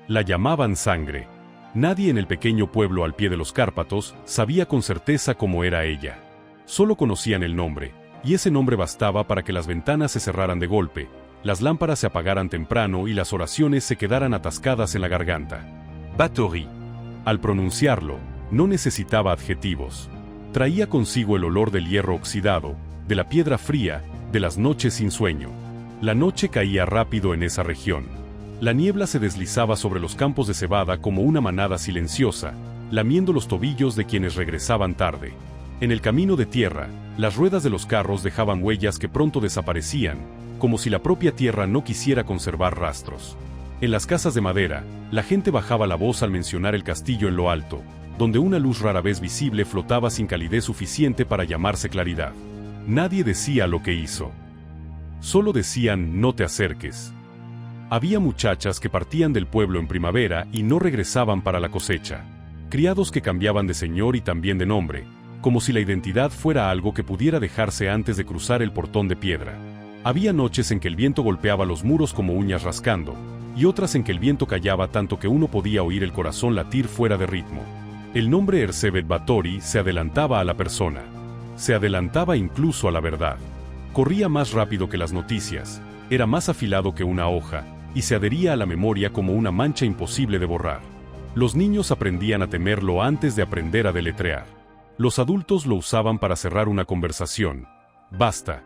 La llamaban Sangre. Nadie en el pequeño pueblo al pie de los Cárpatos sabía con certeza cómo era ella. Solo conocían el nombre, y ese nombre bastaba para que las ventanas se cerraran de golpe, las lámparas se apagaran temprano y las oraciones se quedaran atascadas en la garganta. Bathory. Al pronunciarlo, no necesitaba adjetivos. Traía consigo el olor del hierro oxidado, de la piedra fría, de las noches sin sueño. La noche caía rápido en esa región. La niebla se deslizaba sobre los campos de cebada como una manada silenciosa, lamiendo los tobillos de quienes regresaban tarde. En el camino de tierra, las ruedas de los carros dejaban huellas que pronto desaparecían, como si la propia tierra no quisiera conservar rastros. En las casas de madera, la gente bajaba la voz al mencionar el castillo en lo alto, donde una luz rara vez visible flotaba sin calidez suficiente para llamarse claridad. Nadie decía lo que hizo. Solo decían: no te acerques. Había muchachas que partían del pueblo en primavera y no regresaban para la cosecha. Criados que cambiaban de señor y también de nombre, como si la identidad fuera algo que pudiera dejarse antes de cruzar el portón de piedra. Había noches en que el viento golpeaba los muros como uñas rascando, y otras en que el viento callaba tanto que uno podía oír el corazón latir fuera de ritmo. El nombre Erzsébet Bathory se adelantaba a la persona. Se adelantaba incluso a la verdad. Corría más rápido que las noticias, era más afilado que una hoja, y se adhería a la memoria como una mancha imposible de borrar. Los niños aprendían a temerlo antes de aprender a deletrear. Los adultos lo usaban para cerrar una conversación. Basta.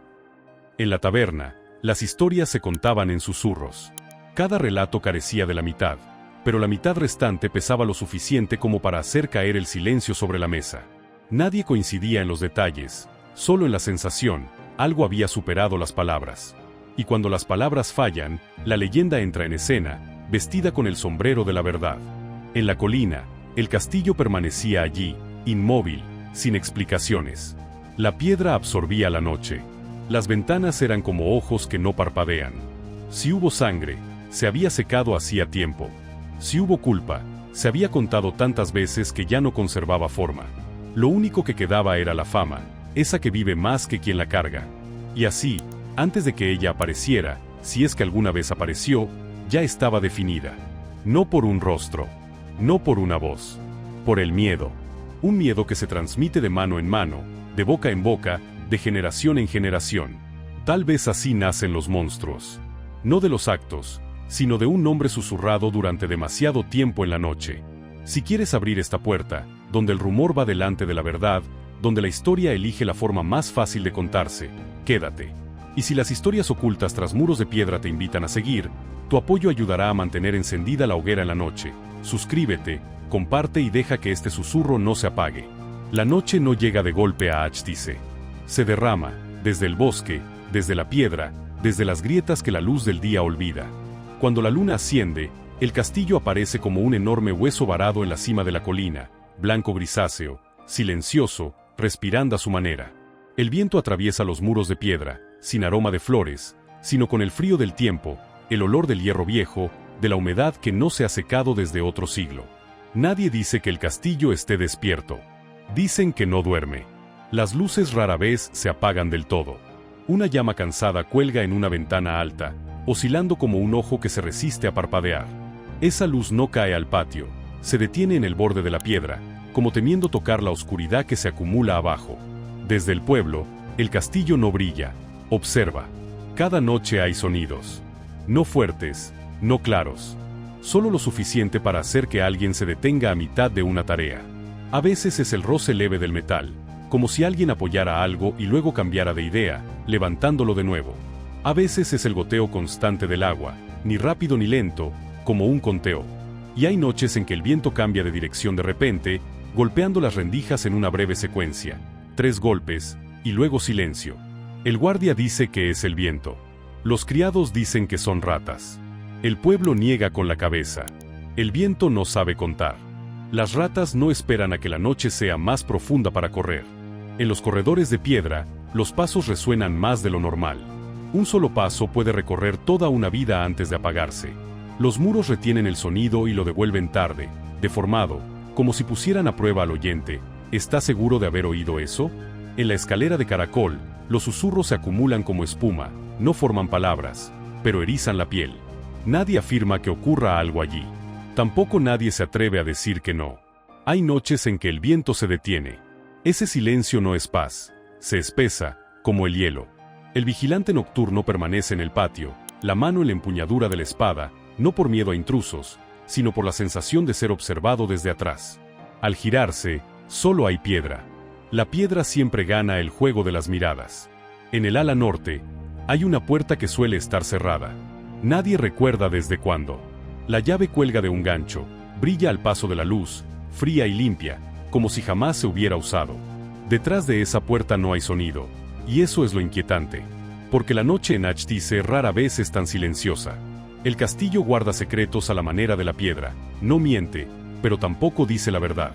En la taberna, las historias se contaban en susurros. Cada relato carecía de la mitad, pero la mitad restante pesaba lo suficiente como para hacer caer el silencio sobre la mesa. Nadie coincidía en los detalles, solo en la sensación: algo había superado las palabras. Y cuando las palabras fallan, la leyenda entra en escena, vestida con el sombrero de la verdad. En la colina, el castillo permanecía allí, inmóvil, sin explicaciones. La piedra absorbía la noche. Las ventanas eran como ojos que no parpadean. Si hubo sangre, se había secado hacía tiempo. Si hubo culpa, se había contado tantas veces que ya no conservaba forma. Lo único que quedaba era la fama, esa que vive más que quien la carga. Y así, antes de que ella apareciera, si es que alguna vez apareció, ya estaba definida. No por un rostro, no por una voz, por el miedo. Un miedo que se transmite de mano en mano, de boca en boca, de generación en generación. Tal vez así nacen los monstruos. No de los actos, sino de un nombre susurrado durante demasiado tiempo en la noche. Si quieres abrir esta puerta, donde el rumor va delante de la verdad, donde la historia elige la forma más fácil de contarse, quédate. Y si las historias ocultas tras muros de piedra te invitan a seguir, tu apoyo ayudará a mantener encendida la hoguera en la noche. Suscríbete, comparte y deja que este susurro no se apague. La noche no llega de golpe a Achtice. Se derrama, desde el bosque, desde la piedra, desde las grietas que la luz del día olvida. Cuando la luna asciende, el castillo aparece como un enorme hueso varado en la cima de la colina, blanco grisáceo, silencioso, respirando a su manera. El viento atraviesa los muros de piedra, sin aroma de flores, sino con el frío del tiempo, el olor del hierro viejo, de la humedad que no se ha secado desde otro siglo. Nadie dice que el castillo esté despierto. Dicen que no duerme. Las luces rara vez se apagan del todo. Una llama cansada cuelga en una ventana alta, oscilando como un ojo que se resiste a parpadear. Esa luz no cae al patio, se detiene en el borde de la piedra, como temiendo tocar la oscuridad que se acumula abajo. Desde el pueblo, el castillo no brilla, observa. Cada noche hay sonidos. No fuertes, no claros. Solo lo suficiente para hacer que alguien se detenga a mitad de una tarea. A veces es el roce leve del metal, como si alguien apoyara algo y luego cambiara de idea, levantándolo de nuevo. A veces es el goteo constante del agua, ni rápido ni lento, como un conteo. Y hay noches en que el viento cambia de dirección de repente, golpeando las rendijas en una breve secuencia. 3 golpes, y luego silencio. El guardia dice que es el viento. Los criados dicen que son ratas. El pueblo niega con la cabeza. El viento no sabe contar. Las ratas no esperan a que la noche sea más profunda para correr. En los corredores de piedra, los pasos resuenan más de lo normal. Un solo paso puede recorrer toda una vida antes de apagarse. Los muros retienen el sonido y lo devuelven tarde, deformado, como si pusieran a prueba al oyente. ¿Está seguro de haber oído eso? En la escalera de caracol, los susurros se acumulan como espuma, no forman palabras, pero erizan la piel. Nadie afirma que ocurra algo allí. Tampoco nadie se atreve a decir que no. Hay noches en que el viento se detiene. Ese silencio no es paz, se espesa, como el hielo. El vigilante nocturno permanece en el patio, la mano en la empuñadura de la espada, no por miedo a intrusos, sino por la sensación de ser observado desde atrás. Al girarse, solo hay piedra. La piedra siempre gana el juego de las miradas. En el ala norte, hay una puerta que suele estar cerrada. Nadie recuerda desde cuándo. La llave cuelga de un gancho, brilla al paso de la luz, fría y limpia, como si jamás se hubiera usado. Detrás de esa puerta no hay sonido, y eso es lo inquietante, porque la noche en Achtice rara vez es tan silenciosa. El castillo guarda secretos a la manera de la piedra, no miente, pero tampoco dice la verdad.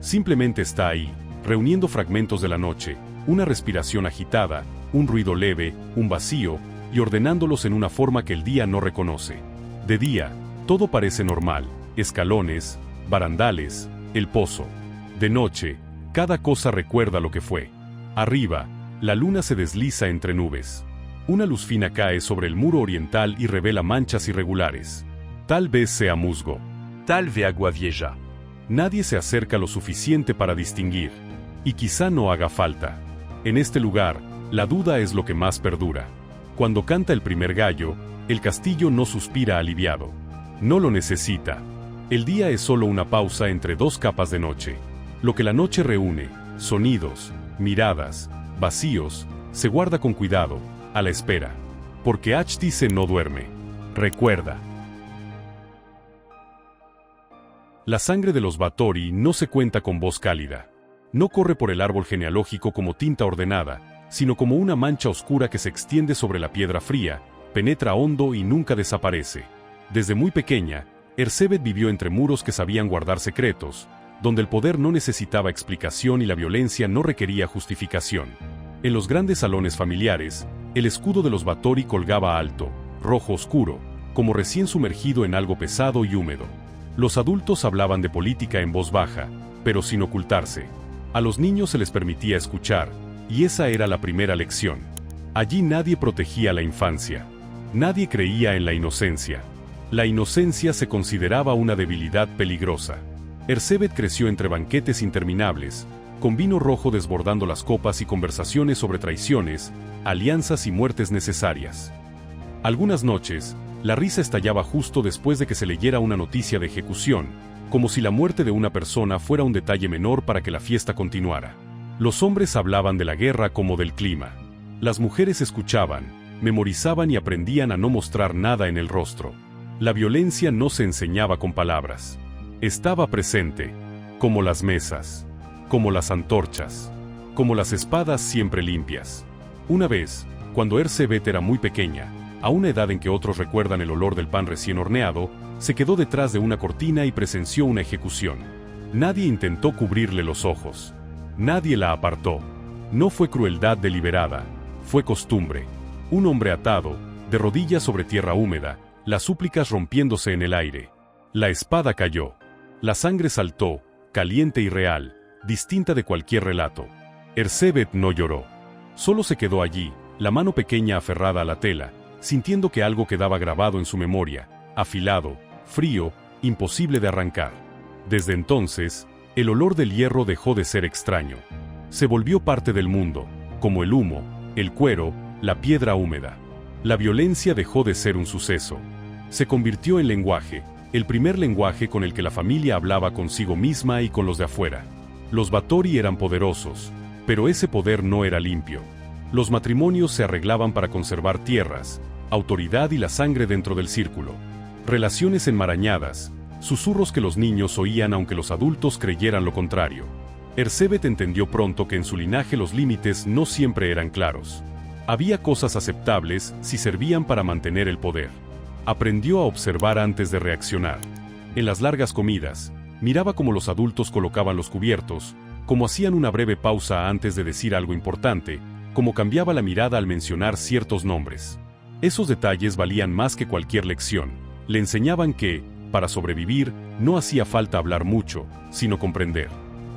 Simplemente está ahí, reuniendo fragmentos de la noche, una respiración agitada, un ruido leve, un vacío, y ordenándolos en una forma que el día no reconoce. De día, todo parece normal, escalones, barandales, el pozo. De noche, cada cosa recuerda lo que fue. Arriba, la luna se desliza entre nubes. Una luz fina cae sobre el muro oriental y revela manchas irregulares. Tal vez sea musgo. Tal vez agua vieja. Nadie se acerca lo suficiente para distinguir. Y quizá no haga falta. En este lugar, la duda es lo que más perdura. Cuando canta el primer gallo, el castillo no suspira aliviado. No lo necesita. El día es solo una pausa entre dos capas de noche. Lo que la noche reúne, sonidos, miradas, vacíos, se guarda con cuidado, a la espera. Porque Achtice no duerme. Recuerda. La sangre de los Báthory no se cuenta con voz cálida. No corre por el árbol genealógico como tinta ordenada, sino como una mancha oscura que se extiende sobre la piedra fría, penetra hondo y nunca desaparece. Desde muy pequeña, Erzsébet vivió entre muros que sabían guardar secretos, donde el poder no necesitaba explicación y la violencia no requería justificación. En los grandes salones familiares, el escudo de los Báthory colgaba alto, rojo oscuro, como recién sumergido en algo pesado y húmedo. Los adultos hablaban de política en voz baja, pero sin ocultarse. A los niños se les permitía escuchar, y esa era la primera lección. Allí nadie protegía la infancia. Nadie creía en la inocencia. La inocencia se consideraba una debilidad peligrosa. Erzsébet creció entre banquetes interminables, con vino rojo desbordando las copas y conversaciones sobre traiciones, alianzas y muertes necesarias. Algunas noches, la risa estallaba justo después de que se leyera una noticia de ejecución, como si la muerte de una persona fuera un detalle menor para que la fiesta continuara. Los hombres hablaban de la guerra como del clima. Las mujeres escuchaban, memorizaban y aprendían a no mostrar nada en el rostro. La violencia no se enseñaba con palabras. Estaba presente, como las mesas, como las antorchas, como las espadas siempre limpias. Una vez, cuando Erzsébet era muy pequeña, a una edad en que otros recuerdan el olor del pan recién horneado, se quedó detrás de una cortina y presenció una ejecución. Nadie intentó cubrirle los ojos. Nadie la apartó. No fue crueldad deliberada, fue costumbre. Un hombre atado, de rodillas sobre tierra húmeda, las súplicas rompiéndose en el aire. La espada cayó. La sangre saltó, caliente y real, distinta de cualquier relato. Erzsébet no lloró. Solo se quedó allí, la mano pequeña aferrada a la tela, sintiendo que algo quedaba grabado en su memoria, afilado, frío, imposible de arrancar. Desde entonces, el olor del hierro dejó de ser extraño. Se volvió parte del mundo, como el humo, el cuero, la piedra húmeda. La violencia dejó de ser un suceso. Se convirtió en lenguaje, el primer lenguaje con el que la familia hablaba consigo misma y con los de afuera. Los Báthory eran poderosos, pero ese poder no era limpio. Los matrimonios se arreglaban para conservar tierras, autoridad y la sangre dentro del círculo. Relaciones enmarañadas, susurros que los niños oían aunque los adultos creyeran lo contrario. Erzsébet entendió pronto que en su linaje los límites no siempre eran claros. Había cosas aceptables si servían para mantener el poder. Aprendió a observar antes de reaccionar. En las largas comidas, miraba cómo los adultos colocaban los cubiertos, cómo hacían una breve pausa antes de decir algo importante, cómo cambiaba la mirada al mencionar ciertos nombres. Esos detalles valían más que cualquier lección. Le enseñaban que, para sobrevivir, no hacía falta hablar mucho, sino comprender.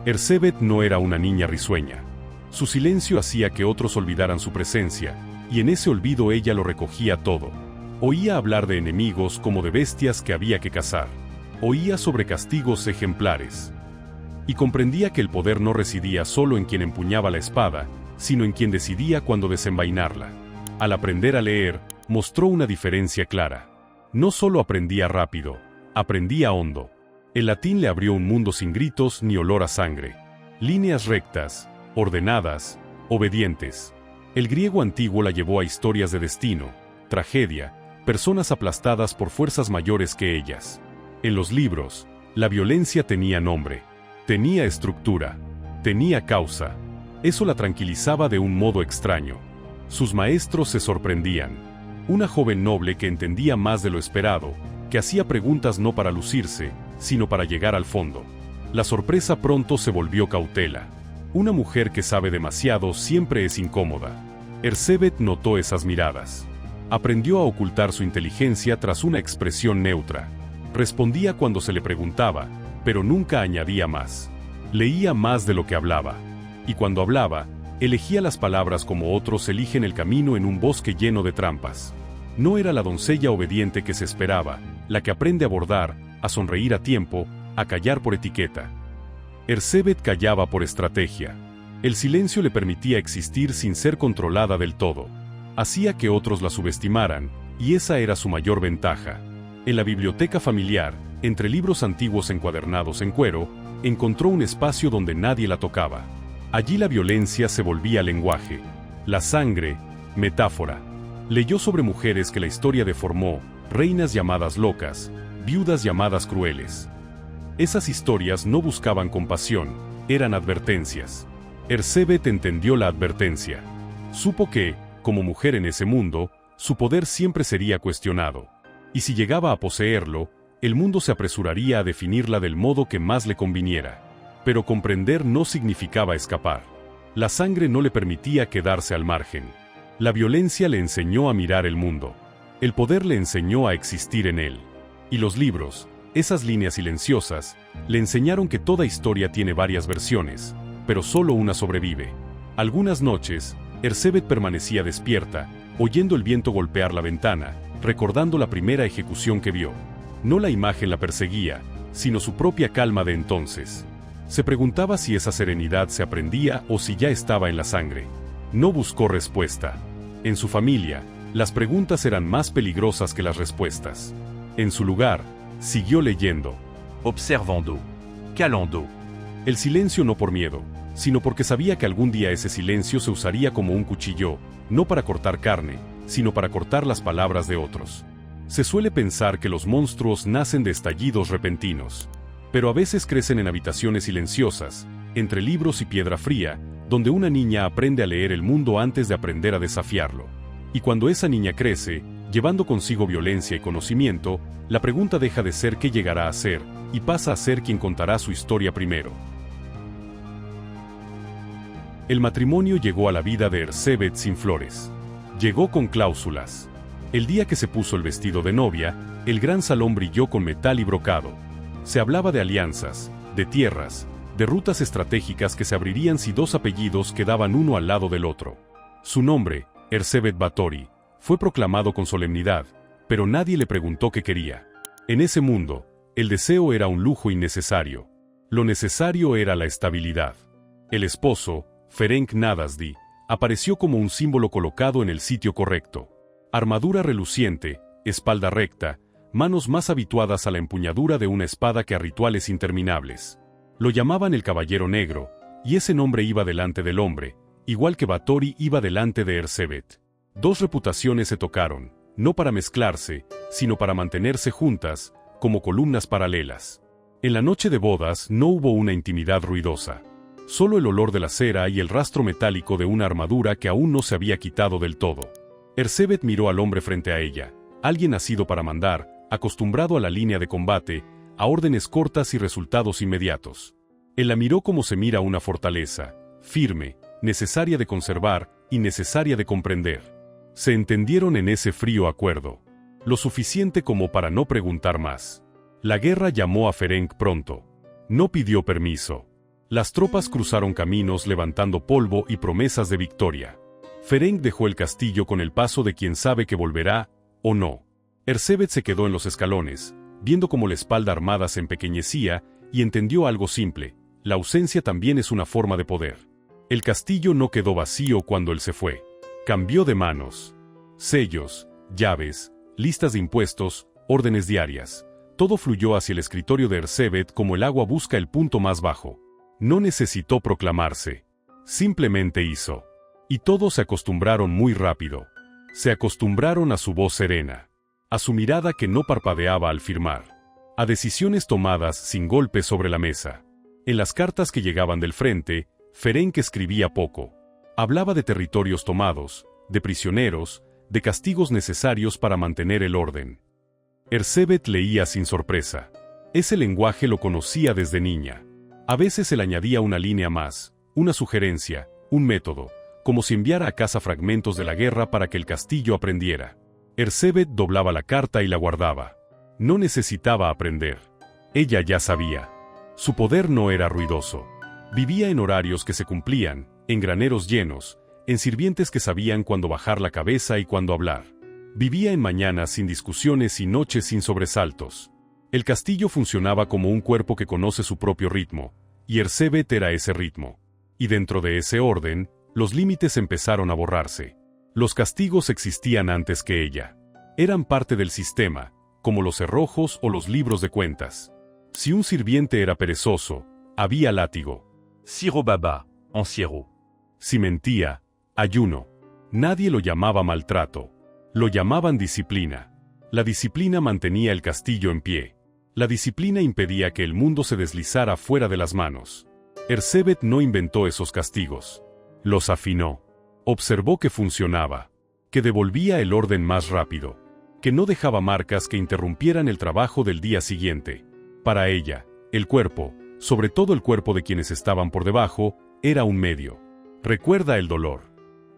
Erzsébet no era una niña risueña. Su silencio hacía que otros olvidaran su presencia, y en ese olvido ella lo recogía todo. Oía hablar de enemigos como de bestias que había que cazar. Oía sobre castigos ejemplares. Y comprendía que el poder no residía solo en quien empuñaba la espada, sino en quien decidía cuándo desenvainarla. Al aprender a leer, mostró una diferencia clara. No solo aprendía rápido, aprendía hondo. El latín le abrió un mundo sin gritos ni olor a sangre. Líneas rectas, ordenadas, obedientes. El griego antiguo la llevó a historias de destino, tragedia, personas aplastadas por fuerzas mayores que ellas. En los libros, la violencia tenía nombre, tenía estructura, tenía causa. Eso la tranquilizaba de un modo extraño. Sus maestros se sorprendían. Una joven noble que entendía más de lo esperado, que hacía preguntas no para lucirse, sino para llegar al fondo. La sorpresa pronto se volvió cautela. Una mujer que sabe demasiado siempre es incómoda. Erzsébet notó esas miradas. Aprendió a ocultar su inteligencia tras una expresión neutra. Respondía cuando se le preguntaba, pero nunca añadía más. Leía más de lo que hablaba. Y cuando hablaba, elegía las palabras como otros eligen el camino en un bosque lleno de trampas. No era la doncella obediente que se esperaba, la que aprende a bordar, a sonreír a tiempo, a callar por etiqueta. Erzsébet callaba por estrategia. El silencio le permitía existir sin ser controlada del todo. Hacía que otros la subestimaran, y esa era su mayor ventaja. En la biblioteca familiar, entre libros antiguos encuadernados en cuero, encontró un espacio donde nadie la tocaba. Allí la violencia se volvía lenguaje. La sangre, metáfora. Leyó sobre mujeres que la historia deformó, reinas llamadas locas, viudas llamadas crueles. Esas historias no buscaban compasión, eran advertencias. Erzsébet entendió la advertencia. Supo que, como mujer en ese mundo, su poder siempre sería cuestionado. Y si llegaba a poseerlo, el mundo se apresuraría a definirla del modo que más le conviniera. Pero comprender no significaba escapar. La sangre no le permitía quedarse al margen. La violencia le enseñó a mirar el mundo. El poder le enseñó a existir en él. Y los libros, esas líneas silenciosas, le enseñaron que toda historia tiene varias versiones, pero solo una sobrevive. Algunas noches, Erzsébet permanecía despierta, oyendo el viento golpear la ventana, recordando la primera ejecución que vio. No la imagen la perseguía, sino su propia calma de entonces. Se preguntaba si esa serenidad se aprendía o si ya estaba en la sangre. No buscó respuesta. En su familia, las preguntas eran más peligrosas que las respuestas. En su lugar, siguió leyendo. Observando. Calando. El silencio no por miedo, sino porque sabía que algún día ese silencio se usaría como un cuchillo, no para cortar carne, sino para cortar las palabras de otros. Se suele pensar que los monstruos nacen de estallidos repentinos, pero a veces crecen en habitaciones silenciosas, entre libros y piedra fría, donde una niña aprende a leer el mundo antes de aprender a desafiarlo. Y cuando esa niña crece, llevando consigo violencia y conocimiento, la pregunta deja de ser qué llegará a ser, y pasa a ser quien contará su historia primero. El matrimonio llegó a la vida de Erzsébet sin flores. Llegó con cláusulas. El día que se puso el vestido de novia, el gran salón brilló con metal y brocado. Se hablaba de alianzas, de tierras, de rutas estratégicas que se abrirían si dos apellidos quedaban uno al lado del otro. Su nombre, Erzsébet Báthory, fue proclamado con solemnidad, pero nadie le preguntó qué quería. En ese mundo, el deseo era un lujo innecesario. Lo necesario era la estabilidad. El esposo, Ferenc Nadasdy, apareció como un símbolo colocado en el sitio correcto. Armadura reluciente, espalda recta, manos más habituadas a la empuñadura de una espada que a rituales interminables. Lo llamaban el Caballero Negro, y ese nombre iba delante del hombre, igual que Báthory iba delante de Erzsébet. Dos reputaciones se tocaron, no para mezclarse, sino para mantenerse juntas, como columnas paralelas. En la noche de bodas no hubo una intimidad ruidosa. Solo el olor de la cera y el rastro metálico de una armadura que aún no se había quitado del todo. Erzsébet miró al hombre frente a ella, alguien nacido para mandar, acostumbrado a la línea de combate, a órdenes cortas y resultados inmediatos. Él la miró como se mira una fortaleza, firme, necesaria de conservar y necesaria de comprender. Se entendieron en ese frío acuerdo. Lo suficiente como para no preguntar más. La guerra llamó a Ferenc pronto. No pidió permiso. Las tropas cruzaron caminos levantando polvo y promesas de victoria. Ferenc dejó el castillo con el paso de quien sabe que volverá, o no. Erzsébet se quedó en los escalones, viendo cómo la espalda armada se empequeñecía, y entendió algo simple: la ausencia también es una forma de poder. El castillo no quedó vacío cuando él se fue. Cambió de manos. Sellos, llaves, listas de impuestos, órdenes diarias. Todo fluyó hacia el escritorio de Erzsébet como el agua busca el punto más bajo. No necesitó proclamarse. Simplemente hizo. Y todos se acostumbraron muy rápido. Se acostumbraron a su voz serena, a su mirada que no parpadeaba al firmar, a decisiones tomadas sin golpes sobre la mesa. En las cartas que llegaban del frente, Ferenc escribía poco. Hablaba de territorios tomados, de prisioneros, de castigos necesarios para mantener el orden. Erzsébet leía sin sorpresa. Ese lenguaje lo conocía desde niña. A veces él añadía una línea más, una sugerencia, un método, como si enviara a casa fragmentos de la guerra para que el castillo aprendiera. Erzsébet doblaba la carta y la guardaba. No necesitaba aprender. Ella ya sabía. Su poder no era ruidoso. Vivía en horarios que se cumplían, en graneros llenos, en sirvientes que sabían cuándo bajar la cabeza y cuándo hablar. Vivía en mañanas sin discusiones y noches sin sobresaltos. El castillo funcionaba como un cuerpo que conoce su propio ritmo, y Erzsébet era ese ritmo. Y dentro de ese orden, los límites empezaron a borrarse. Los castigos existían antes que ella. Eran parte del sistema, como los cerrojos o los libros de cuentas. Si un sirviente era perezoso, había látigo. Siro Baba, encierro. Si mentía, ayuno. Nadie lo llamaba maltrato. Lo llamaban disciplina. La disciplina mantenía el castillo en pie. La disciplina impedía que el mundo se deslizara fuera de las manos. Erzsébet no inventó esos castigos. Los afinó. Observó que funcionaba. Que devolvía el orden más rápido. Que no dejaba marcas que interrumpieran el trabajo del día siguiente. Para ella, el cuerpo, sobre todo el cuerpo de quienes estaban por debajo, era un medio. Recuerda el dolor.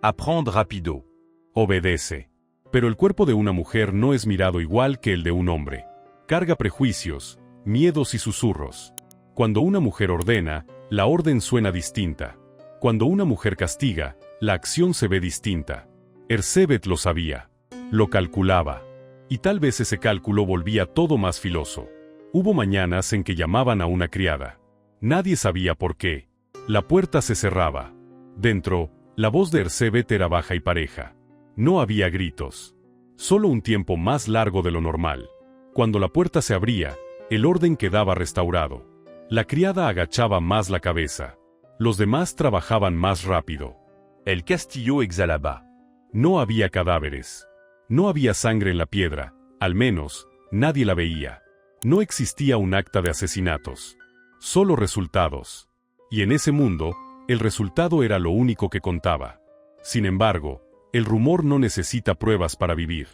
Apprendre rapido. Obedece. Pero el cuerpo de una mujer no es mirado igual que el de un hombre. Carga prejuicios, miedos y susurros. Cuando una mujer ordena, la orden suena distinta. Cuando una mujer castiga, la acción se ve distinta. Erzsébet lo sabía. Lo calculaba. Y tal vez ese cálculo volvía todo más filoso. Hubo mañanas en que llamaban a una criada. Nadie sabía por qué. La puerta se cerraba. Dentro, la voz de Erzsébet era baja y pareja. No había gritos. Solo un tiempo más largo de lo normal. Cuando la puerta se abría, el orden quedaba restaurado. La criada agachaba más la cabeza. Los demás trabajaban más rápido. El castillo exhalaba. No había cadáveres. No había sangre en la piedra, al menos, nadie la veía. No existía un acta de asesinatos. Solo resultados. Y en ese mundo, el resultado era lo único que contaba. Sin embargo, el rumor no necesita pruebas para vivir.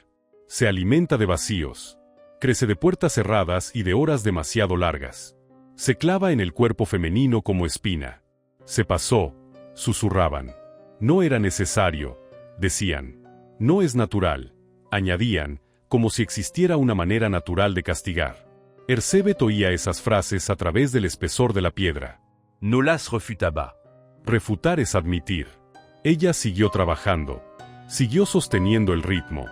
Se alimenta de vacíos. Crece de puertas cerradas y de horas demasiado largas. Se clava en el cuerpo femenino como espina. Se pasó, susurraban. No era necesario, decían. No es natural, añadían, como si existiera una manera natural de castigar. Erzsébet oía esas frases a través del espesor de la piedra. No las refutaba. Refutar es admitir. Ella siguió trabajando. Siguió sosteniendo el ritmo.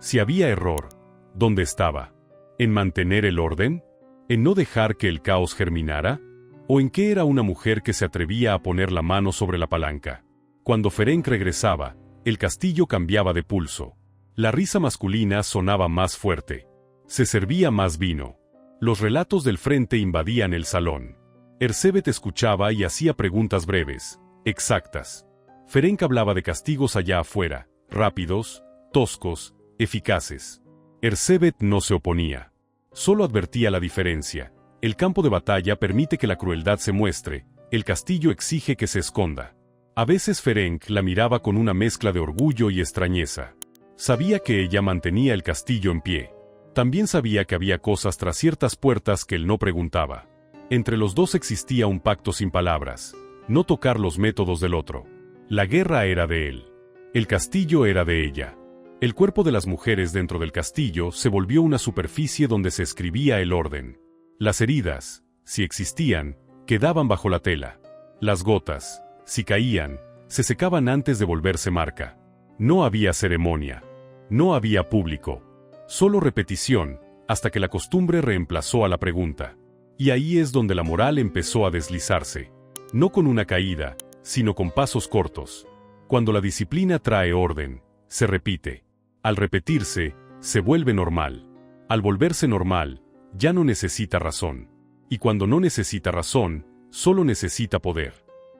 Si había error, ¿dónde estaba? ¿En mantener el orden? ¿En no dejar que el caos germinara? ¿O en qué era una mujer que se atrevía a poner la mano sobre la palanca? Cuando Ferenc regresaba, el castillo cambiaba de pulso. La risa masculina sonaba más fuerte. Se servía más vino. Los relatos del frente invadían el salón. Erzsébet escuchaba y hacía preguntas breves, exactas. Ferenc hablaba de castigos allá afuera, rápidos, toscos, eficaces. Erzsébet no se oponía. Solo advertía la diferencia. El campo de batalla permite que la crueldad se muestre, el castillo exige que se esconda. A veces Ferenc la miraba con una mezcla de orgullo y extrañeza. Sabía que ella mantenía el castillo en pie. También sabía que había cosas tras ciertas puertas que él no preguntaba. Entre los dos existía un pacto sin palabras, no tocar los métodos del otro. La guerra era de él. El castillo era de ella. El cuerpo de las mujeres dentro del castillo se volvió una superficie donde se escribía el orden. Las heridas, si existían, quedaban bajo la tela. Las gotas, si caían, se secaban antes de volverse marca. No había ceremonia. No había público. Solo repetición, hasta que la costumbre reemplazó a la pregunta. Y ahí es donde la moral empezó a deslizarse. No con una caída, sino con pasos cortos. Cuando la disciplina trae orden, se repite. Al repetirse, se vuelve normal. Al volverse normal, ya no necesita razón. Y cuando no necesita razón, solo necesita poder.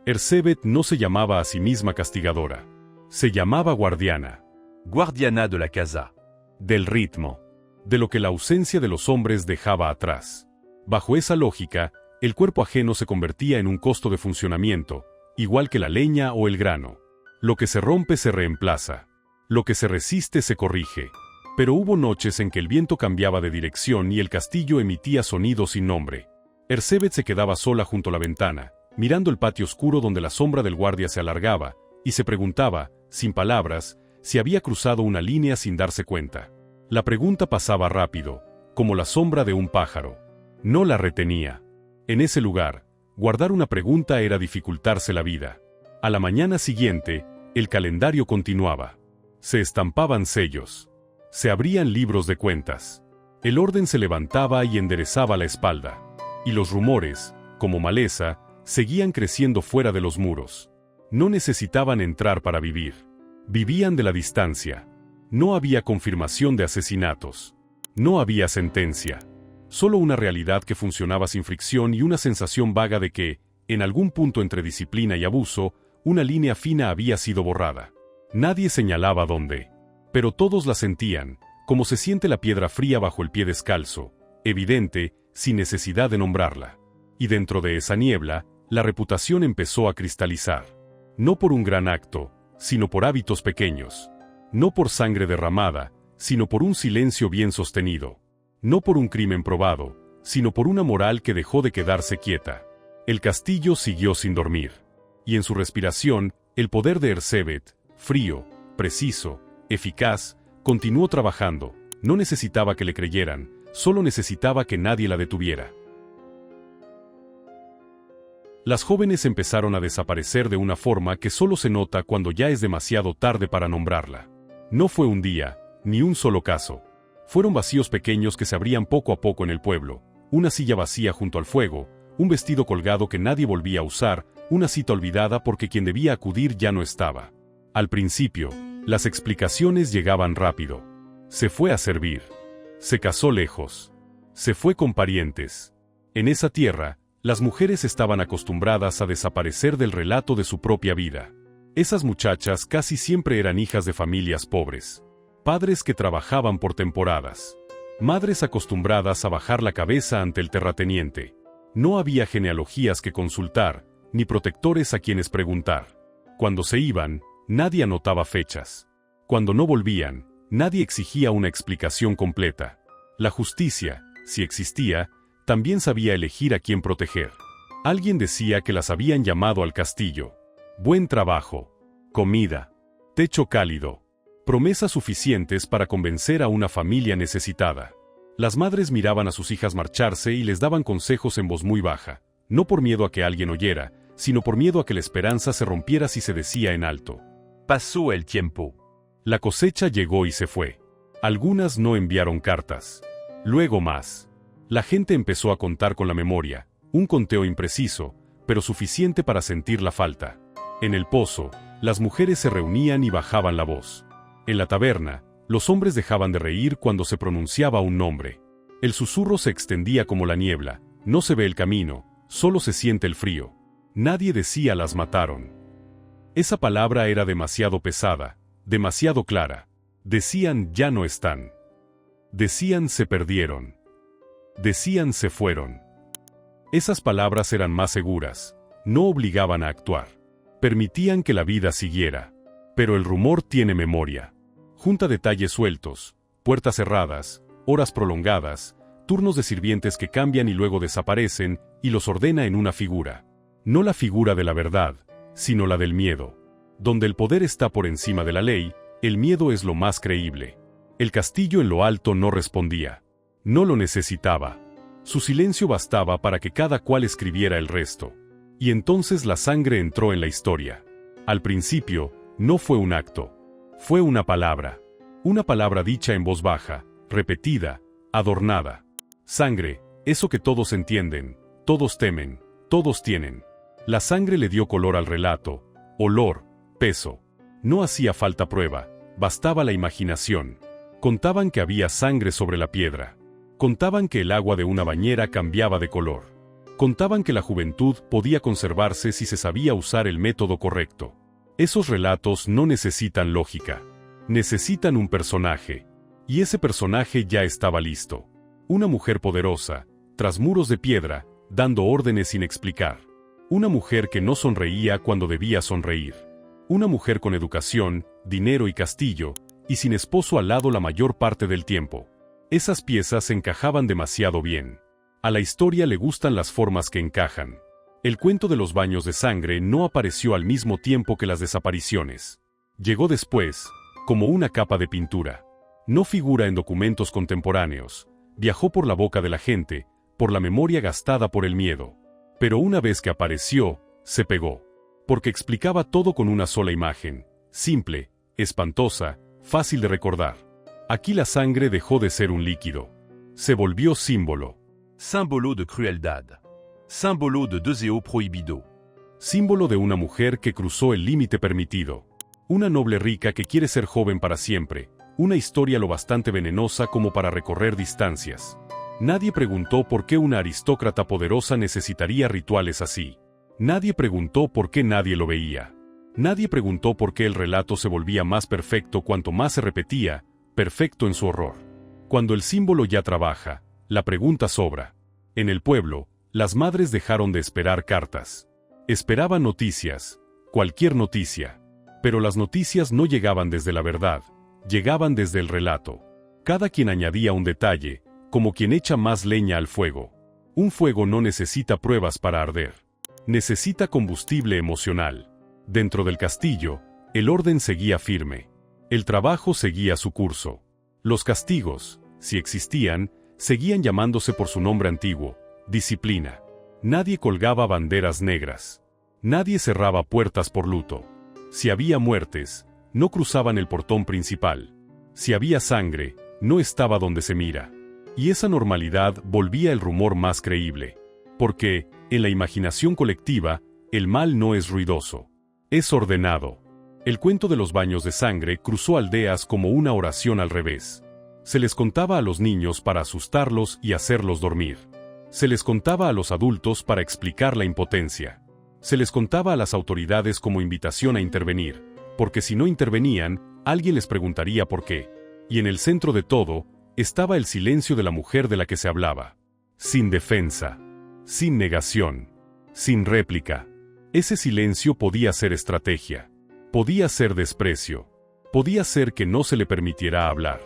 Erzsébet no se llamaba a sí misma castigadora. Se llamaba guardiana. Guardiana de la casa. Del ritmo. De lo que la ausencia de los hombres dejaba atrás. Bajo esa lógica, el cuerpo ajeno se convertía en un costo de funcionamiento, igual que la leña o el grano. Lo que se rompe se reemplaza. Lo que se resiste se corrige. Pero hubo noches en que el viento cambiaba de dirección y el castillo emitía sonidos sin nombre. Erzsébet se quedaba sola junto a la ventana, mirando el patio oscuro donde la sombra del guardia se alargaba, y se preguntaba, sin palabras, si había cruzado una línea sin darse cuenta. La pregunta pasaba rápido, como la sombra de un pájaro. No la retenía. En ese lugar, guardar una pregunta era dificultarse la vida. A la mañana siguiente, el calendario continuaba. Se estampaban sellos. Se abrían libros de cuentas. El orden se levantaba y enderezaba la espalda. Y los rumores, como maleza, seguían creciendo fuera de los muros. No necesitaban entrar para vivir. Vivían de la distancia. No había confirmación de asesinatos. No había sentencia. Solo una realidad que funcionaba sin fricción y una sensación vaga de que, en algún punto entre disciplina y abuso, una línea fina había sido borrada. Nadie señalaba dónde. Pero todos la sentían, como se siente la piedra fría bajo el pie descalzo, evidente, sin necesidad de nombrarla. Y dentro de esa niebla, la reputación empezó a cristalizar. No por un gran acto, sino por hábitos pequeños. No por sangre derramada, sino por un silencio bien sostenido. No por un crimen probado, sino por una moral que dejó de quedarse quieta. El castillo siguió sin dormir. Y en su respiración, el poder de Erzsébet, frío, preciso, eficaz, continuó trabajando. No necesitaba que le creyeran, solo necesitaba que nadie la detuviera. Las jóvenes empezaron a desaparecer de una forma que solo se nota cuando ya es demasiado tarde para nombrarla. No fue un día, ni un solo caso. Fueron vacíos pequeños que se abrían poco a poco en el pueblo, una silla vacía junto al fuego, un vestido colgado que nadie volvía a usar, una cita olvidada porque quien debía acudir ya no estaba. Al principio, las explicaciones llegaban rápido. Se fue a servir. Se casó lejos. Se fue con parientes. En esa tierra, las mujeres estaban acostumbradas a desaparecer del relato de su propia vida. Esas muchachas casi siempre eran hijas de familias pobres. Padres que trabajaban por temporadas. Madres acostumbradas a bajar la cabeza ante el terrateniente. No había genealogías que consultar, ni protectores a quienes preguntar. Cuando se iban, nadie anotaba fechas. Cuando no volvían, nadie exigía una explicación completa. La justicia, si existía, también sabía elegir a quién proteger. Alguien decía que las habían llamado al castillo. Buen trabajo, comida, techo cálido, promesas suficientes para convencer a una familia necesitada. Las madres miraban a sus hijas marcharse y les daban consejos en voz muy baja, no por miedo a que alguien oyera, sino por miedo a que la esperanza se rompiera si se decía en alto. Pasó el tiempo. La cosecha llegó y se fue. Algunas no enviaron cartas. Luego más. La gente empezó a contar con la memoria, un conteo impreciso, pero suficiente para sentir la falta. En el pozo, las mujeres se reunían y bajaban la voz. En la taberna, los hombres dejaban de reír cuando se pronunciaba un nombre. El susurro se extendía como la niebla, no se ve el camino, solo se siente el frío. Nadie decía las mataron. Esa palabra era demasiado pesada, demasiado clara. Decían ya no están. Decían se perdieron. Decían se fueron. Esas palabras eran más seguras, no obligaban a actuar. Permitían que la vida siguiera. Pero el rumor tiene memoria. Junta detalles sueltos, puertas cerradas, horas prolongadas, turnos de sirvientes que cambian y luego desaparecen, y los ordena en una figura. No la figura de la verdad, sino la del miedo. Donde el poder está por encima de la ley, el miedo es lo más creíble. El castillo en lo alto no respondía. No lo necesitaba. Su silencio bastaba para que cada cual escribiera el resto. Y entonces la sangre entró en la historia. Al principio, no fue un acto. Fue una palabra. Una palabra dicha en voz baja, repetida, adornada. Sangre, eso que todos entienden, todos temen, todos tienen. La sangre le dio color al relato, olor, peso. No hacía falta prueba, bastaba la imaginación. Contaban que había sangre sobre la piedra. Contaban que el agua de una bañera cambiaba de color. Contaban que la juventud podía conservarse si se sabía usar el método correcto. Esos relatos no necesitan lógica. Necesitan un personaje. Y ese personaje ya estaba listo. Una mujer poderosa, tras muros de piedra, dando órdenes sin explicar. Una mujer que no sonreía cuando debía sonreír. Una mujer con educación, dinero y castillo, y sin esposo al lado la mayor parte del tiempo. Esas piezas encajaban demasiado bien. A la historia le gustan las formas que encajan. El cuento de los baños de sangre no apareció al mismo tiempo que las desapariciones. Llegó después, como una capa de pintura. No figura en documentos contemporáneos. Viajó por la boca de la gente, por la memoria gastada por el miedo. Pero una vez que apareció, se pegó. Porque explicaba todo con una sola imagen. Simple, espantosa, fácil de recordar. Aquí la sangre dejó de ser un líquido. Se volvió símbolo. Símbolo de crueldad. Símbolo de deseo prohibido. Símbolo de una mujer que cruzó el límite permitido. Una noble rica que quiere ser joven para siempre. Una historia lo bastante venenosa como para recorrer distancias. Nadie preguntó por qué una aristócrata poderosa necesitaría rituales así. Nadie preguntó por qué nadie lo veía. Nadie preguntó por qué el relato se volvía más perfecto cuanto más se repetía, perfecto en su horror. Cuando el símbolo ya trabaja, la pregunta sobra. En el pueblo, las madres dejaron de esperar cartas. Esperaban noticias, cualquier noticia. Pero las noticias no llegaban desde la verdad, llegaban desde el relato. Cada quien añadía un detalle, como quien echa más leña al fuego. Un fuego no necesita pruebas para arder. Necesita combustible emocional. Dentro del castillo, el orden seguía firme. El trabajo seguía su curso. Los castigos, si existían, seguían llamándose por su nombre antiguo, disciplina. Nadie colgaba banderas negras. Nadie cerraba puertas por luto. Si había muertes, no cruzaban el portón principal. Si había sangre, no estaba donde se mira. Y esa normalidad volvía el rumor más creíble. Porque, en la imaginación colectiva, el mal no es ruidoso. Es ordenado. El cuento de los baños de sangre cruzó aldeas como una oración al revés. Se les contaba a los niños para asustarlos y hacerlos dormir. Se les contaba a los adultos para explicar la impotencia. Se les contaba a las autoridades como invitación a intervenir, porque si no intervenían, alguien les preguntaría por qué. Y en el centro de todo, estaba el silencio de la mujer de la que se hablaba. Sin defensa, sin negación, sin réplica. Ese silencio podía ser estrategia, podía ser desprecio, podía ser que no se le permitiera hablar.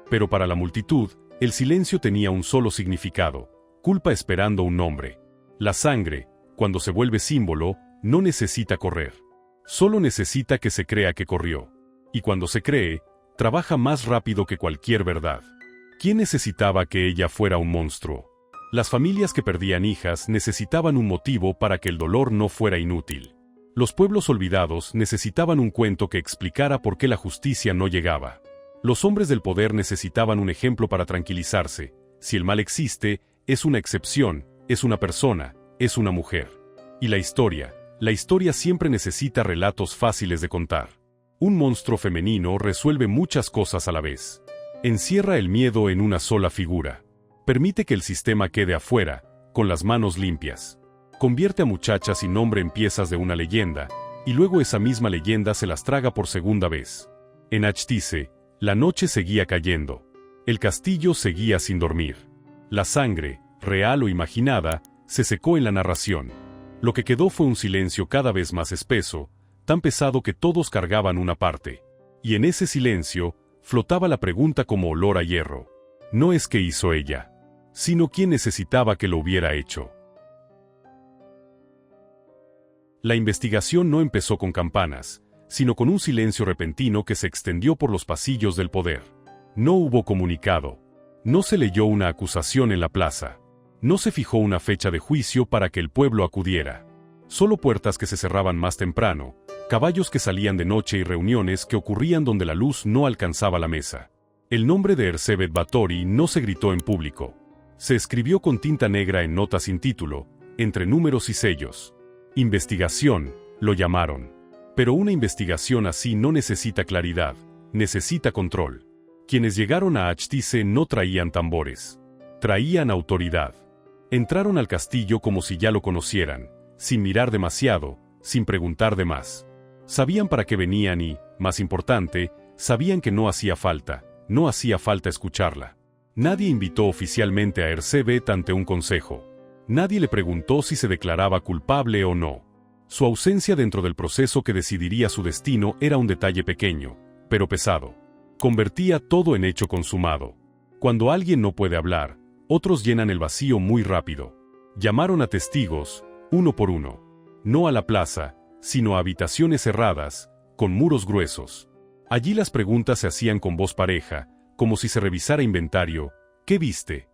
Pero para la multitud, el silencio tenía un solo significado, culpa esperando un nombre. La sangre, cuando se vuelve símbolo, no necesita correr. Solo necesita que se crea que corrió. Y cuando se cree, trabaja más rápido que cualquier verdad. ¿Quién necesitaba que ella fuera un monstruo? Las familias que perdían hijas necesitaban un motivo para que el dolor no fuera inútil. Los pueblos olvidados necesitaban un cuento que explicara por qué la justicia no llegaba. Los hombres del poder necesitaban un ejemplo para tranquilizarse. Si el mal existe, es una excepción, es una persona, es una mujer. Y la historia siempre necesita relatos fáciles de contar. Un monstruo femenino resuelve muchas cosas a la vez. Encierra el miedo en una sola figura. Permite que el sistema quede afuera, con las manos limpias. Convierte a muchachas sin nombre en piezas de una leyenda, y luego esa misma leyenda se las traga por segunda vez. En Achtice, la noche seguía cayendo. El castillo seguía sin dormir. La sangre, real o imaginada, se secó en la narración. Lo que quedó fue un silencio cada vez más espeso, tan pesado que todos cargaban una parte. Y en ese silencio, flotaba la pregunta como olor a hierro. No es qué hizo ella, sino quién necesitaba que lo hubiera hecho. La investigación no empezó con campanas, sino con un silencio repentino que se extendió por los pasillos del poder. No hubo comunicado. No se leyó una acusación en la plaza. No se fijó una fecha de juicio para que el pueblo acudiera. Solo puertas que se cerraban más temprano, caballos que salían de noche y reuniones que ocurrían donde la luz no alcanzaba la mesa. El nombre de Erzsébet Báthory no se gritó en público. Se escribió con tinta negra en notas sin título, entre números y sellos. Investigación, lo llamaron. Pero una investigación así no necesita claridad, necesita control. Quienes llegaron a HTC no traían tambores. Traían autoridad. Entraron al castillo como si ya lo conocieran, sin mirar demasiado, sin preguntar de más. Sabían para qué venían y, más importante, sabían que no hacía falta escucharla. Nadie invitó oficialmente a Erzsébet ante un consejo. Nadie le preguntó si se declaraba culpable o no. Su ausencia dentro del proceso que decidiría su destino era un detalle pequeño, pero pesado. Convertía todo en hecho consumado. Cuando alguien no puede hablar, otros llenan el vacío muy rápido. Llamaron a testigos, uno por uno. No a la plaza, sino a habitaciones cerradas, con muros gruesos. Allí las preguntas se hacían con voz pareja, como si se revisara inventario. ¿Qué viste?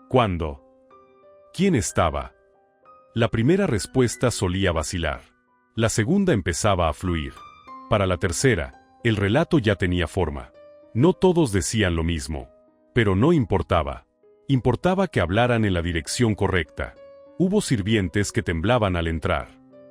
¿Cuándo? ¿Quién estaba? La primera respuesta solía vacilar. La segunda empezaba a fluir. Para la tercera, el relato ya tenía forma. No todos decían lo mismo. Pero no importaba. Importaba que hablaran en la dirección correcta. Hubo sirvientes que temblaban al entrar.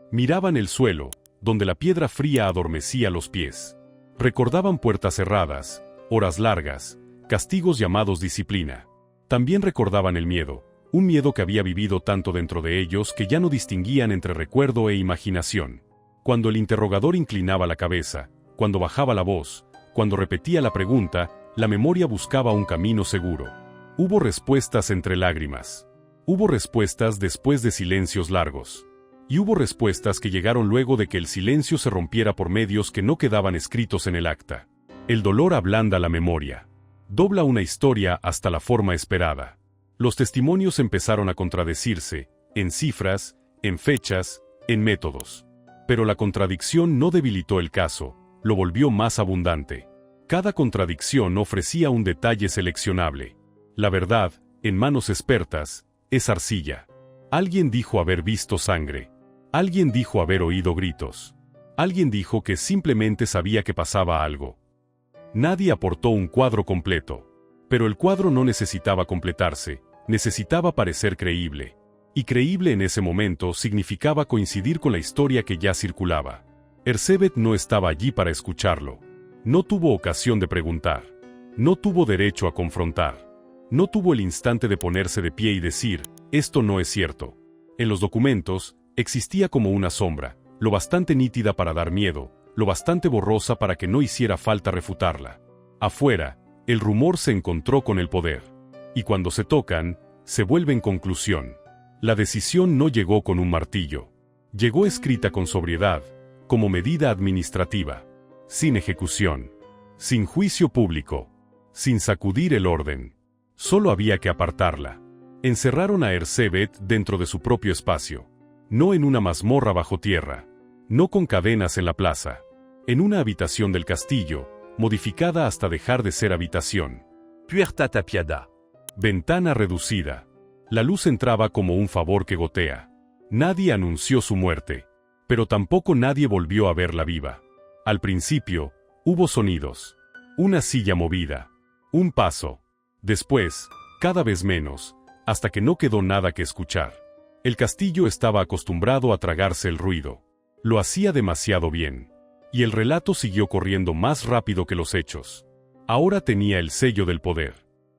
Miraban el suelo, donde la piedra fría adormecía los pies. Recordaban puertas cerradas, horas largas, castigos llamados disciplina. También recordaban el miedo, un miedo que había vivido tanto dentro de ellos que ya no distinguían entre recuerdo e imaginación. Cuando el interrogador inclinaba la cabeza, cuando bajaba la voz, cuando repetía la pregunta, la memoria buscaba un camino seguro. Hubo respuestas entre lágrimas. Hubo respuestas después de silencios largos. Y hubo respuestas que llegaron luego de que el silencio se rompiera por medios que no quedaban escritos en el acta. El dolor ablanda la memoria. Dobla una historia hasta la forma esperada. Los testimonios empezaron a contradecirse, en cifras, en fechas, en métodos. Pero la contradicción no debilitó el caso, lo volvió más abundante. Cada contradicción ofrecía un detalle seleccionable. La verdad, en manos expertas, es arcilla. Alguien dijo haber visto sangre. Alguien dijo haber oído gritos. Alguien dijo que simplemente sabía que pasaba algo. Nadie aportó un cuadro completo. Pero el cuadro no necesitaba completarse, necesitaba parecer creíble. Y creíble en ese momento significaba coincidir con la historia que ya circulaba. Erzsébet no estaba allí para escucharlo. No tuvo ocasión de preguntar. No tuvo derecho a confrontar. No tuvo el instante de ponerse de pie y decir, esto no es cierto. En los documentos, existía como una sombra, lo bastante nítida para dar miedo, lo bastante borrosa para que no hiciera falta refutarla. Afuera, el rumor se encontró con el poder. Y cuando se tocan, se vuelven conclusión. La decisión no llegó con un martillo. Llegó escrita con sobriedad, como medida administrativa. Sin ejecución. Sin juicio público. Sin sacudir el orden. Solo había que apartarla. Encerraron a Erzsébet dentro de su propio espacio. No en una mazmorra bajo tierra. No con cadenas en la plaza. En una habitación del castillo, modificada hasta dejar de ser habitación. Puerta tapiada. Ventana reducida. La luz entraba como un favor que gotea. Nadie anunció su muerte. Pero tampoco nadie volvió a verla viva. Al principio, hubo sonidos. Una silla movida. Un paso. Después, cada vez menos, hasta que no quedó nada que escuchar. El castillo estaba acostumbrado a tragarse el ruido. Lo hacía demasiado bien. Y el relato siguió corriendo más rápido que los hechos. Ahora tenía el sello del poder.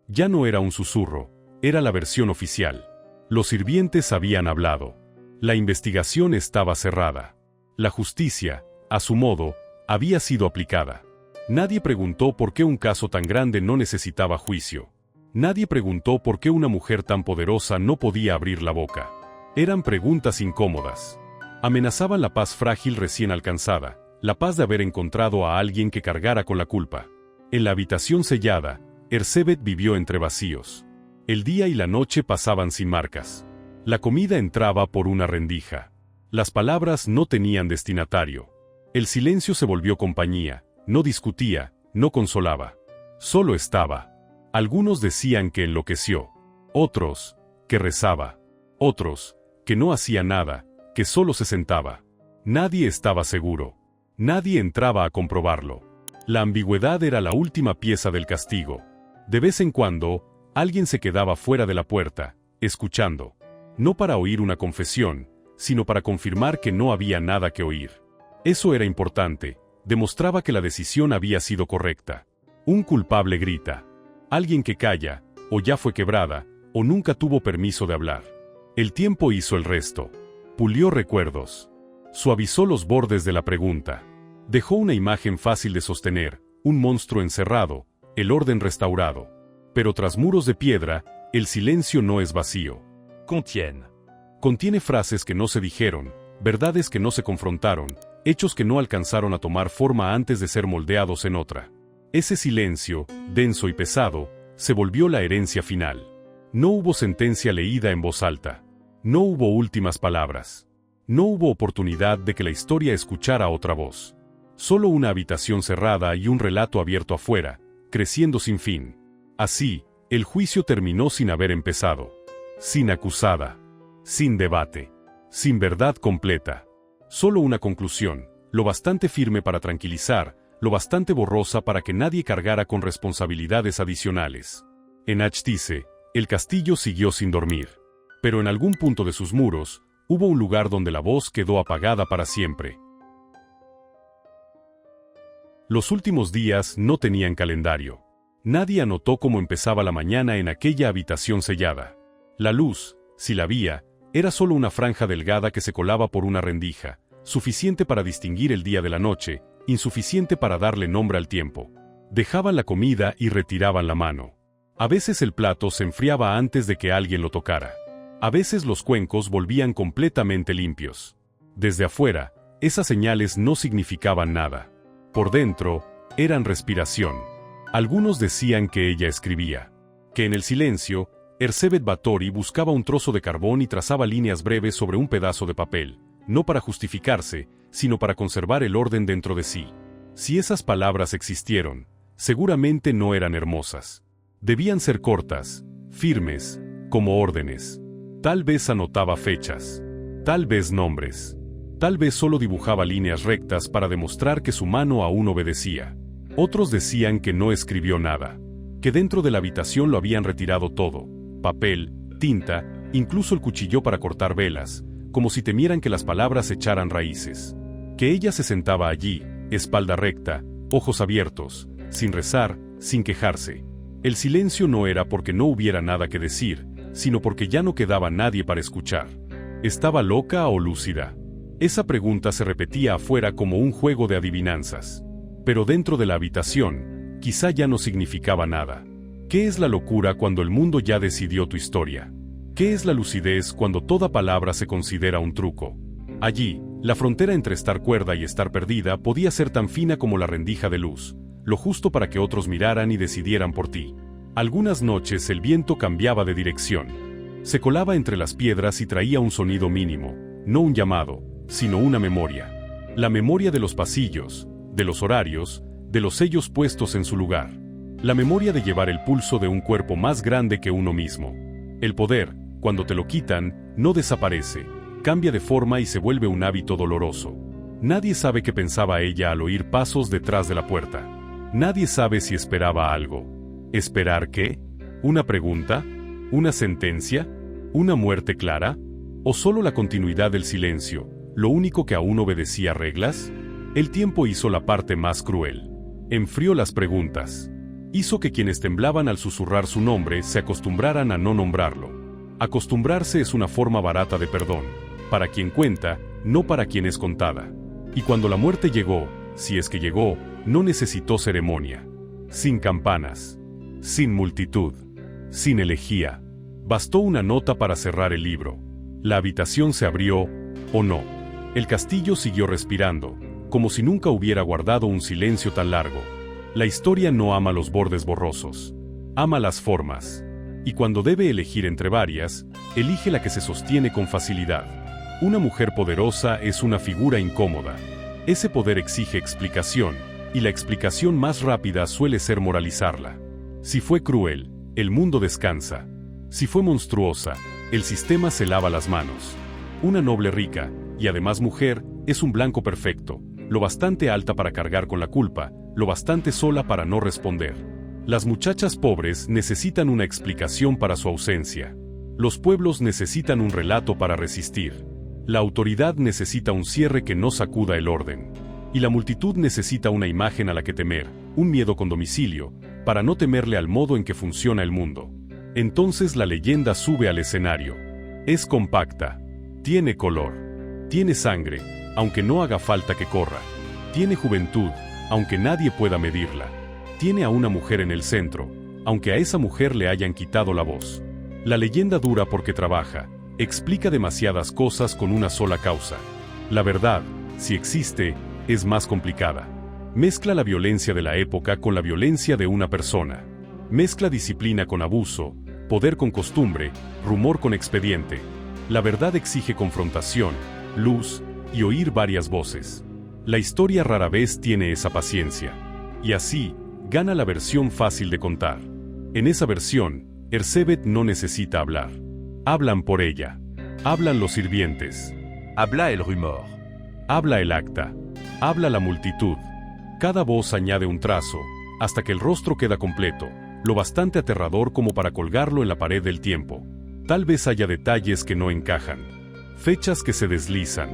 Ya no era un susurro, era la versión oficial. Los sirvientes habían hablado. La investigación estaba cerrada. La justicia, a su modo, había sido aplicada. Nadie preguntó por qué un caso tan grande no necesitaba juicio. Nadie preguntó por qué una mujer tan poderosa no podía abrir la boca. Eran preguntas incómodas. Amenazaban la paz frágil recién alcanzada, la paz de haber encontrado a alguien que cargara con la culpa. En la habitación sellada, Erzsébet vivió entre vacíos. El día y la noche pasaban sin marcas. La comida entraba por una rendija. Las palabras no tenían destinatario. El silencio se volvió compañía, no discutía, no consolaba. Solo estaba. Algunos decían que enloqueció. Otros, que rezaba. Otros, que no hacía nada, que solo se sentaba. Nadie estaba seguro. Nadie entraba a comprobarlo. La ambigüedad era la última pieza del castigo. De vez en cuando, alguien se quedaba fuera de la puerta, escuchando. No para oír una confesión, sino para confirmar que no había nada que oír. Eso era importante, demostraba que la decisión había sido correcta. Un culpable grita. Alguien que calla, o ya fue quebrada, o nunca tuvo permiso de hablar. El tiempo hizo el resto. Pulió recuerdos. Suavizó los bordes de la pregunta. Dejó una imagen fácil de sostener, un monstruo encerrado, el orden restaurado. Pero tras muros de piedra, el silencio no es vacío. Contiene frases que no se dijeron, verdades que no se confrontaron, hechos que no alcanzaron a tomar forma antes de ser moldeados en otra. Ese silencio, denso y pesado, se volvió la herencia final. No hubo sentencia leída en voz alta. No hubo últimas palabras. No hubo oportunidad de que la historia escuchara otra voz. Solo una habitación cerrada y un relato abierto afuera, creciendo sin fin. Así, el juicio terminó sin haber empezado. Sin acusada. Sin debate. Sin verdad completa. Solo una conclusión, lo bastante firme para tranquilizar, lo bastante borrosa para que nadie cargara con responsabilidades adicionales. En Achtice, el castillo siguió sin dormir. Pero en algún punto de sus muros, hubo un lugar donde la voz quedó apagada para siempre. Los últimos días no tenían calendario. Nadie anotó cómo empezaba la mañana en aquella habitación sellada. La luz, si la había, era solo una franja delgada que se colaba por una rendija, suficiente para distinguir el día de la noche, insuficiente para darle nombre al tiempo. Dejaban la comida y retiraban la mano. A veces el plato se enfriaba antes de que alguien lo tocara. A veces los cuencos volvían completamente limpios. Desde afuera, esas señales no significaban nada. Por dentro, eran respiración. Algunos decían que ella escribía. Que en el silencio, Erzsébet Báthory buscaba un trozo de carbón y trazaba líneas breves sobre un pedazo de papel, no para justificarse, sino para conservar el orden dentro de sí. Si esas palabras existieron, seguramente no eran hermosas. Debían ser cortas, firmes, como órdenes. Tal vez anotaba fechas. Tal vez nombres. Tal vez solo dibujaba líneas rectas para demostrar que su mano aún obedecía. Otros decían que no escribió nada. Que dentro de la habitación lo habían retirado todo. Papel, tinta, incluso el cuchillo para cortar velas, como si temieran que las palabras echaran raíces. Que ella se sentaba allí, espalda recta, ojos abiertos, sin rezar, sin quejarse. El silencio no era porque no hubiera nada que decir, sino porque ya no quedaba nadie para escuchar. ¿Estaba loca o lúcida? Esa pregunta se repetía afuera como un juego de adivinanzas. Pero dentro de la habitación, quizá ya no significaba nada. ¿Qué es la locura cuando el mundo ya decidió tu historia? ¿Qué es la lucidez cuando toda palabra se considera un truco? Allí, la frontera entre estar cuerda y estar perdida podía ser tan fina como la rendija de luz, lo justo para que otros miraran y decidieran por ti. Algunas noches el viento cambiaba de dirección. Se colaba entre las piedras y traía un sonido mínimo, no un llamado, sino una memoria. La memoria de los pasillos, de los horarios, de los sellos puestos en su lugar. La memoria de llevar el pulso de un cuerpo más grande que uno mismo. El poder, cuando te lo quitan, no desaparece, cambia de forma y se vuelve un hábito doloroso. Nadie sabe qué pensaba ella al oír pasos detrás de la puerta. Nadie sabe si esperaba algo. ¿Esperar qué? ¿Una pregunta? ¿Una sentencia? ¿Una muerte clara? ¿O solo la continuidad del silencio, lo único que aún obedecía reglas? El tiempo hizo la parte más cruel. Enfrió las preguntas. Hizo que quienes temblaban al susurrar su nombre se acostumbraran a no nombrarlo. Acostumbrarse es una forma barata de perdón, para quien cuenta, no para quien es contada. Y cuando la muerte llegó, si es que llegó, no necesitó ceremonia. Sin campanas. Sin multitud. Sin elegía. Bastó una nota para cerrar el libro. La habitación se abrió, o no. El castillo siguió respirando, como si nunca hubiera guardado un silencio tan largo. La historia no ama los bordes borrosos. Ama las formas. Y cuando debe elegir entre varias, elige la que se sostiene con facilidad. Una mujer poderosa es una figura incómoda. Ese poder exige explicación, y la explicación más rápida suele ser moralizarla. Si fue cruel, el mundo descansa. Si fue monstruosa, el sistema se lava las manos. Una noble rica, y además mujer, es un blanco perfecto, lo bastante alta para cargar con la culpa, lo bastante sola para no responder. Las muchachas pobres necesitan una explicación para su ausencia. Los pueblos necesitan un relato para resistir. La autoridad necesita un cierre que no sacuda el orden. Y la multitud necesita una imagen a la que temer, un miedo con domicilio, para no temerle al modo en que funciona el mundo. Entonces la leyenda sube al escenario. Es compacta. Tiene color. Tiene sangre, aunque no haga falta que corra. Tiene juventud, aunque nadie pueda medirla. Tiene a una mujer en el centro, aunque a esa mujer le hayan quitado la voz. La leyenda dura porque trabaja, explica demasiadas cosas con una sola causa. La verdad, si existe, es más complicada. Mezcla la violencia de la época con la violencia de una persona. Mezcla disciplina con abuso, poder con costumbre, rumor con expediente. La verdad exige confrontación, luz y oír varias voces. La historia rara vez tiene esa paciencia. Y así, gana la versión fácil de contar. En esa versión, Erzsébet no necesita hablar. Hablan por ella. Hablan los sirvientes. Habla el rumor. Habla el acta. Habla la multitud. Cada voz añade un trazo, hasta que el rostro queda completo, lo bastante aterrador como para colgarlo en la pared del tiempo. Tal vez haya detalles que no encajan. Fechas que se deslizan.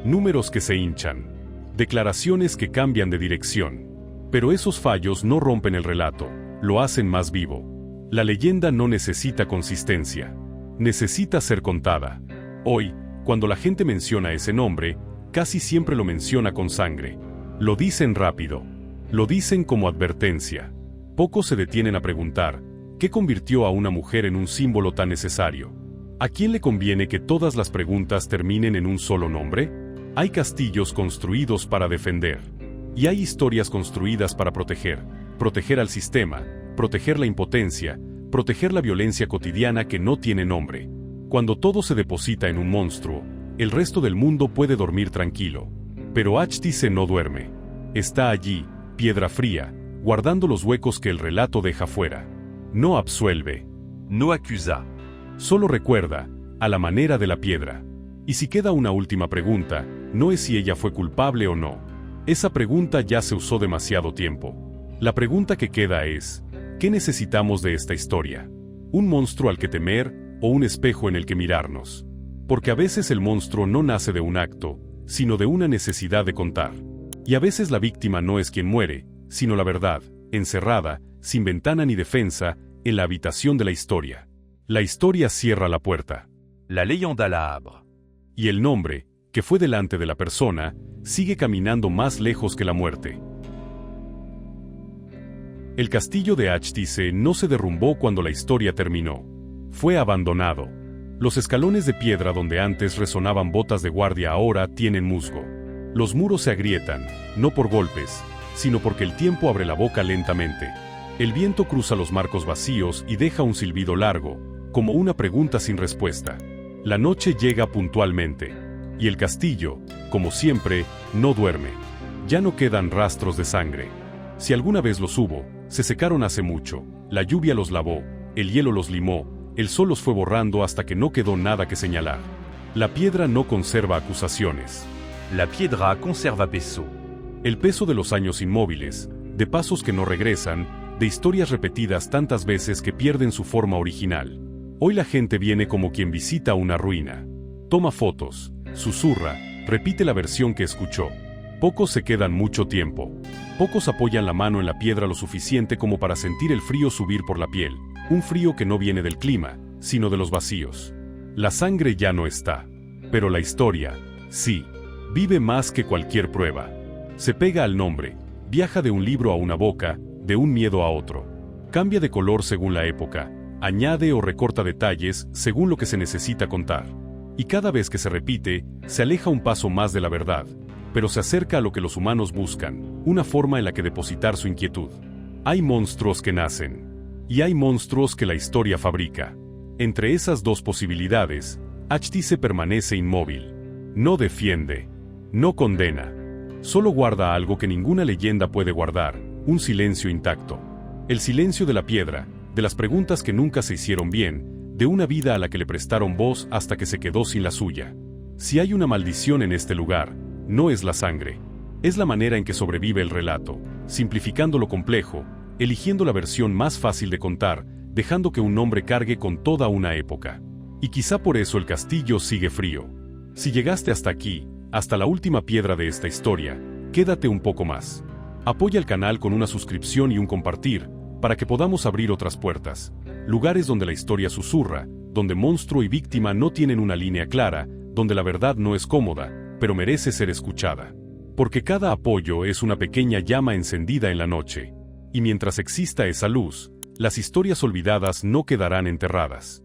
Números que se hinchan. Declaraciones que cambian de dirección. Pero esos fallos no rompen el relato, lo hacen más vivo. La leyenda no necesita consistencia. Necesita ser contada. Hoy, cuando la gente menciona ese nombre, casi siempre lo menciona con sangre. Lo dicen rápido. Lo dicen como advertencia. Pocos se detienen a preguntar, ¿qué convirtió a una mujer en un símbolo tan necesario? ¿A quién le conviene que todas las preguntas terminen en un solo nombre? Hay castillos construidos para defender. Y hay historias construidas para proteger. Proteger al sistema, proteger la impotencia, proteger la violencia cotidiana que no tiene nombre. Cuando todo se deposita en un monstruo, el resto del mundo puede dormir tranquilo. Pero Achtice no duerme. Está allí, piedra fría, guardando los huecos que el relato deja fuera. No absuelve. No accusa. Solo recuerda, a la manera de la piedra. Y si queda una última pregunta, no es si ella fue culpable o no. Esa pregunta ya se usó demasiado tiempo. La pregunta que queda es, ¿qué necesitamos de esta historia? ¿Un monstruo al que temer o un espejo en el que mirarnos? Porque a veces el monstruo no nace de un acto, sino de una necesidad de contar. Y a veces la víctima no es quien muere, sino la verdad, encerrada, sin ventana ni defensa, en la habitación de la historia. La historia cierra la puerta. La leyenda la abre. Y el nombre, que fue delante de la persona, sigue caminando más lejos que la muerte. El castillo de Achtice no se derrumbó cuando la historia terminó. Fue abandonado. Los escalones de piedra donde antes resonaban botas de guardia ahora tienen musgo. Los muros se agrietan, no por golpes, sino porque el tiempo abre la boca lentamente. El viento cruza los marcos vacíos y deja un silbido largo, como una pregunta sin respuesta. La noche llega puntualmente. Y el castillo, como siempre, no duerme. Ya no quedan rastros de sangre. Si alguna vez los hubo, se secaron hace mucho. La lluvia los lavó, el hielo los limó, el sol los fue borrando hasta que no quedó nada que señalar. La piedra no conserva acusaciones. La piedra conserva peso. El peso de los años inmóviles, de pasos que no regresan, de historias repetidas tantas veces que pierden su forma original. Hoy la gente viene como quien visita una ruina. Toma fotos, susurra, repite la versión que escuchó. Pocos se quedan mucho tiempo. Pocos apoyan la mano en la piedra lo suficiente como para sentir el frío subir por la piel. Un frío que no viene del clima, sino de los vacíos. La sangre ya no está. Pero la historia, sí, vive más que cualquier prueba. Se pega al nombre, viaja de un libro a una boca, de un miedo a otro. Cambia de color según la época, añade o recorta detalles según lo que se necesita contar. Y cada vez que se repite, se aleja un paso más de la verdad, pero se acerca a lo que los humanos buscan, una forma en la que depositar su inquietud. Hay monstruos que nacen, y hay monstruos que la historia fabrica. Entre esas dos posibilidades, Achtice permanece inmóvil. No defiende, no condena. Solo guarda algo que ninguna leyenda puede guardar, un silencio intacto. El silencio de la piedra, de las preguntas que nunca se hicieron bien, de una vida a la que le prestaron voz hasta que se quedó sin la suya. Si hay una maldición en este lugar, no es la sangre. Es la manera en que sobrevive el relato, simplificando lo complejo, eligiendo la versión más fácil de contar, dejando que un nombre cargue con toda una época. Y quizá por eso el castillo sigue frío. Si llegaste hasta aquí, hasta la última piedra de esta historia, quédate un poco más. Apoya el canal con una suscripción y un compartir, para que podamos abrir otras puertas. Lugares donde la historia susurra, donde monstruo y víctima no tienen una línea clara, donde la verdad no es cómoda, pero merece ser escuchada. Porque cada apoyo es una pequeña llama encendida en la noche. Y mientras exista esa luz, las historias olvidadas no quedarán enterradas.